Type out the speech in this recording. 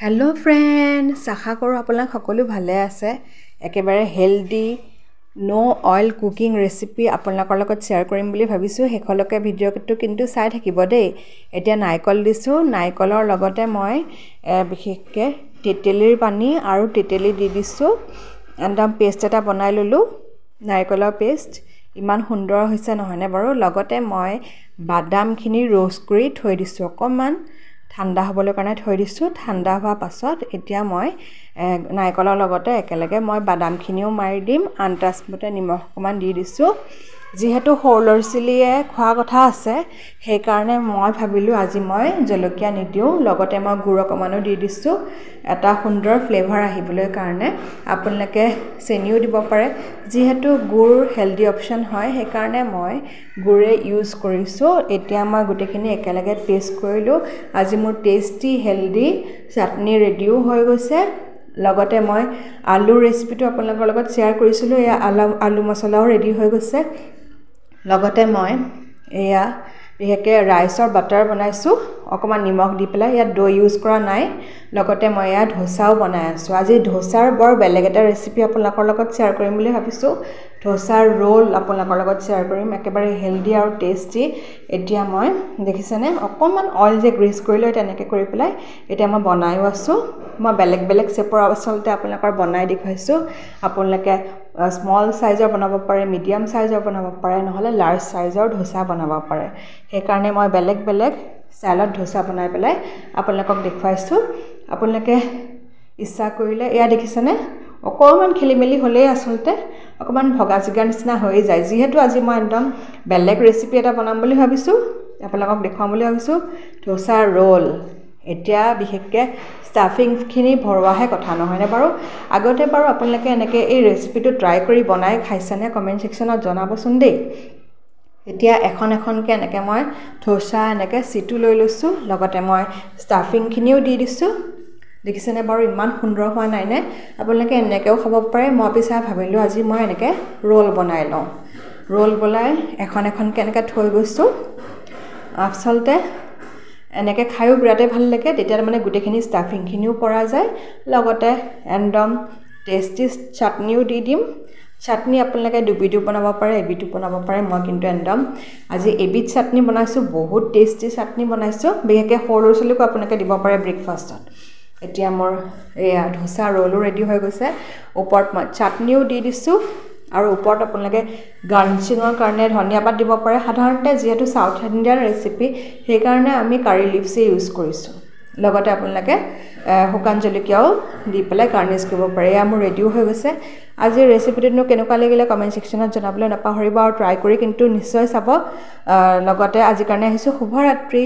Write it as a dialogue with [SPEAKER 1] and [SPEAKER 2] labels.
[SPEAKER 1] hello friends आशा करूँ আপোনালোক সকলো ভালে আছে একেবাৰে হেলদি নো অয়েল কুকিং ৰেচিপি আপোনালোকৰ লগত শেয়াৰ কৰিম বুলি ভাবিছো হেখলকে ভিডিঅটো কিন্তু চাই থাকিব দেই এতিয়া নাইকল দিছো নাইকলৰ লগতে মই বিশেষকে তেতেলীৰ পানী আৰু তেতেলী দি দিছো একদম পেষ্ট এটা বনাই ললো নাইকলৰ পেষ্ট ইমান সুন্দৰ হৈছে নহয়নে বাৰু লগতে মই বাদামখিনি रोस्ट কৰি থৈ দিছো অকমান ঠাণ্ডা হ'বলৈ কাৰণে থৈ দিছো ঠাণ্ডা হোৱা পাছত এতিয়া মই নাইকলৰ লগতে একেলগে মই বাদামখিনিও মাৰি দিম আন্তাজমতে নিমখ অকমান দি দিছো যেহেতু হলৰচিলিয়ে খোৱা কথা আছে সেই কাৰণে মই ভাবিলো আজি মই জলকীয়া নিদিও লগতে মই গুড় অকমানো দি দিছো এটা সুন্দৰ ফ্লেভাৰ আহিবলৈ কাৰণে আপোনালোকে চেনিও দিব পাৰে যেহেতু গুড় হেলদি অপচন হয় সেই কাৰণে মই গুড়ে ইউজ কৰিছো এতিয়া মই গুটেখিনি একেলগে পেষ্ট কৰিলো আজি মোৰ টেস্টি হেলদি চাটনি ৰেডিও হৈ গৈছে লগতে মই আলু ৰেচিপিটো আপোনালোকৰ লগত শেয়াৰ কৰিছিলো এয়া আলু মছলাও ৰেডি হৈ গৈছে লগতে মই এয়া বিহেকে ৰাইসৰ বাটাৰ বনাইছো অকমান নিমখ দি পেলাই ইয়া দৈ ইউজ কৰা নাই লগতে মই ইয়া ধোসাও বনাই আছো আজি ধোসাৰ বৰ বেলেগ এটা ৰেচিপি আপোনালোকৰ লগত শেয়াৰ কৰিম বুলি ভাবিছো ধোসাৰ ৰোল আপোনালোকৰ লগত শেয়াৰ কৰিম একেবাৰে হেলদি আৰু টেস্টি এতিয়া মই দেখিছেনে অকমান অইল যে গ্ৰীজ কৰি লৈ তেনেকৈ কৰি পেলাই এতিয়া মই বনাইও আছো মই বেলেগ বেলেগ শেপৰ আচলতে আপোনালোকৰ বনাই দেখাইছো আপোনালোকে স্মল সাইজৰ বনাব পাৰে মিডিয়াম সাইজৰ বনাব পাৰে নহলে লাৰ্জ সাইজৰ ধোসা বনাব পাৰে সেই কাৰণে মই বেলেগ বেলেগ স্টাইলত ধোসা বনাই পেলাই আপোনালোকক দেখাইছো আপোনালোকে ইচ্ছা কৰিলে এয়া দেখিছেনে অকমান খেলিমেলি হলে আসলতে অকমান ভগা জিগাৰ নিচিনা হৈ যায় যেহেতু আজি মই একদম বেলেগ ৰেচিপি এটা বনাম বুলি ভাবিছো আপোনালোকক দেখাম বুলি ভাবিছো ধোসা ৰোল এতিয়া বিশেষকে স্টাফিং খিনি ভৰৱাহে কথা নহয়নে বাৰু আগতে বাৰু আপোনালোকে এনেকে এই ৰেচিপিটো ট্ৰাই কৰি বনাই খাইছানে কমেন্ট সেকশনত জনাবচোন দেই এতিয়া এখন কে মই ধোসা এনেকে সিটু লৈ লৈছো লগতে মই স্টাফিং খিনিও দি দিছো দেখিছেনে বাৰু ইমান সুন্দৰ হোৱা নাই নে আপোনালোকে এনেকেও খাব পাৰে মই পিছা ভাবিলো আজি মই এনেকে ৰোল বনাই লওঁ ৰোল বলাই এখন কে এনেকে থৈ গৈছো আসলতে এনেকে খাইও বিৰাতে ভাল লাগে তেতিয়া মানে গুটেখিনি স্টাফিং খিনিও পৰা যায় লগতে একদম টেস্টি চাটনিও দি দিম চাটনি আপোনালোকে দুবিধ বনাব পাৰে এবিধ বনাব পাৰে মই কিন্তু একদম আজি এবিধ চাটনি বনাইছো বহুত টেস্টি চাটনি বনাইছো বিশেষকে হলৰচলিকো আপোনালোকে দিব পাৰে ব্ৰেকফাষ্টত এতিয়া মোৰ এয়া ধোসা ৰোলো ৰেডি হৈ গৈছে ওপৰত মই চাটনিও দি দিছো আৰু ওপৰত আপোনালোকে গাৰ্নিচিঙৰ কাৰণে ধনিয়া পাত দিব পাৰে সাধাৰণতে যেহেতু সাউথ ইণ্ডিয়ান ৰেচিপি সেই কাৰণে আমি কাৰি লিভছ ইউজ কৰিছো লগতে আপোনালোকে হুকান জলকীয়াও দি পেলাই গাৰ্নিশ কৰিব পাৰে এয়া মোৰ ৰেডিও হৈ গৈছে আজি ৰেচিপিটো কেনেকুৱা লাগিলে কমেন্ট সেকশনত জনাবলৈ নাপাহৰিব আৰু ট্ৰাই কৰি কিন্তু নিশ্চয় চাব লগতে আজি কাৰণে আহিছো শুভ ৰাত্ৰি